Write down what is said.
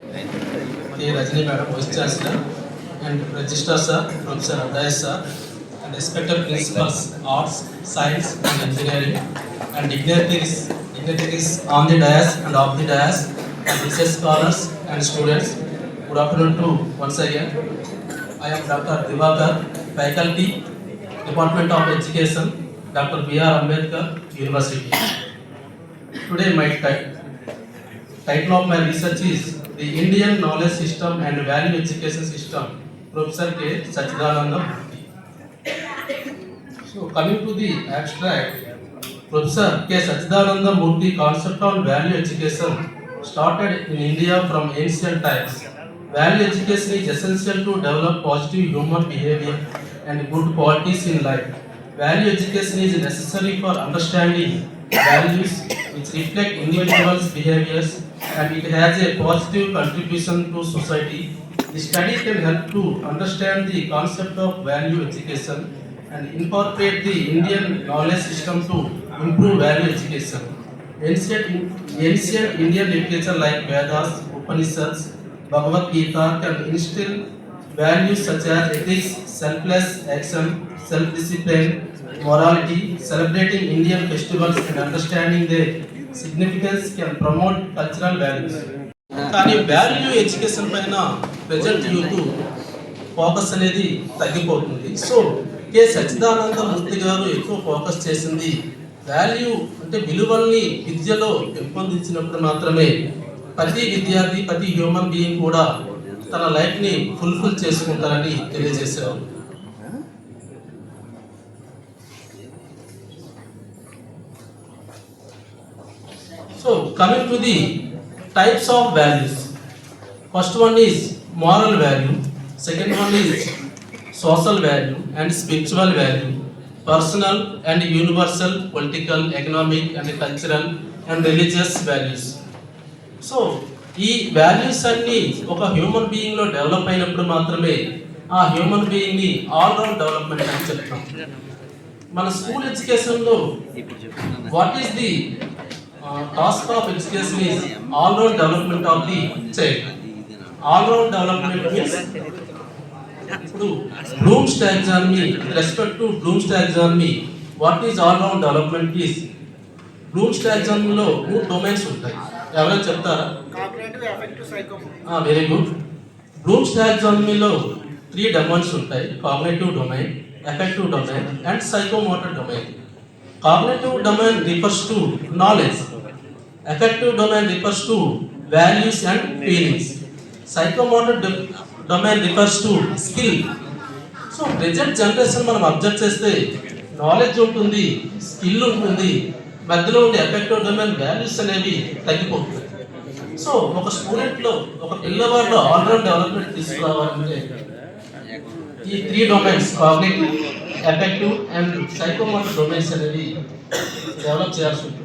K. Rajini Madam, Vice Chancellor, and Registrar Sir, Professor Adaya Sir, and respected principals, Arts, Science, and Engineering, and dignitaries on the dais and off the dais, and research scholars and students. Good afternoon to once again. I am Dr. Divakar, Faculty, Department of Education, Dr. B.R. Ambedkar, University. Today my title of my research is The Indian Knowledge System and Value Education System, Professor K. Sachidananda Murthy. So coming to the abstract, Professor K. Sachidananda Murthy concept on value education started in India from ancient times. Value education is essential to develop positive human behavior and good qualities in life. Value education is necessary for understanding values which reflect individuals' behaviors and it has a positive contribution to society. The study can help to understand the concept of value education and incorporate the Indian knowledge system to improve value education. Ancient Indian literature like Vedas, Upanishads, Bhagavad Gita can instill values such as ethics, selfless action, self-discipline, morality. Celebrating Indian festivals and understanding their significance can promote cultural values. కానీ value education పైన present youth focus అనేది తగ్గిపోతుంది. So K Sachchidananda మూర్తి గారు ఎక్కువ focus చేసింది value అంటే విలువల్ని విద్యలో పెంపొందించినప్పుడు మాత్రమే ప్రతి విద్యార్థి ప్రతి హ్యూమన్ బీయింగ్ కూడా తన లైఫ్ని ఫుల్ఫిల్ చేసుకుంటారని తెలియజేశారు. So coming to the types of values, first one is moral value, second one is social value and spiritual value, personal and universal, political, economic and cultural and religious values. So ఈ values అన్ని ఒక human being లో develop అయినప్పుడు మాత్రమే ఆ human being ని all round development అని చెప్తాం. మన స్కూల్ ఎడ్యుకేషన్ లో what is the task of education is all round development of the child. All round development means ఇప్పుడు Bloom's taxonomy, respect to Bloom's taxonomy, what is all round development is బ్లూమ్స్ టాక్సానమీలో 3 domains ఉంటాయి. ఎవరైనా చెప్తారా? Very good. బ్లూమ్స్ టాక్సానమీలో 3 domains ఉంటాయి. Cognitive domain, effective domain and psychomotor domain. Cognitive domain refers to knowledge, effective domain refers to values and feelings, psychomotor domain refers to skill. So present generation మనం observe చేస్తే knowledge ఉంటుంది, skill ఉంటుంది, మధ్యలో ఉండే effective domain values అనేవి తగ్గిపోతుంది. So ఒక స్టూడెంట్లో ఒక పిల్లవాడిలో ఆల్రౌండ్ డెవలప్మెంట్ తీసుకురావాలంటే ఈ 3 domains cognitive, effective and psychomotor domains అనేవి డెవలప్ చేయాల్సి ఉంటుంది.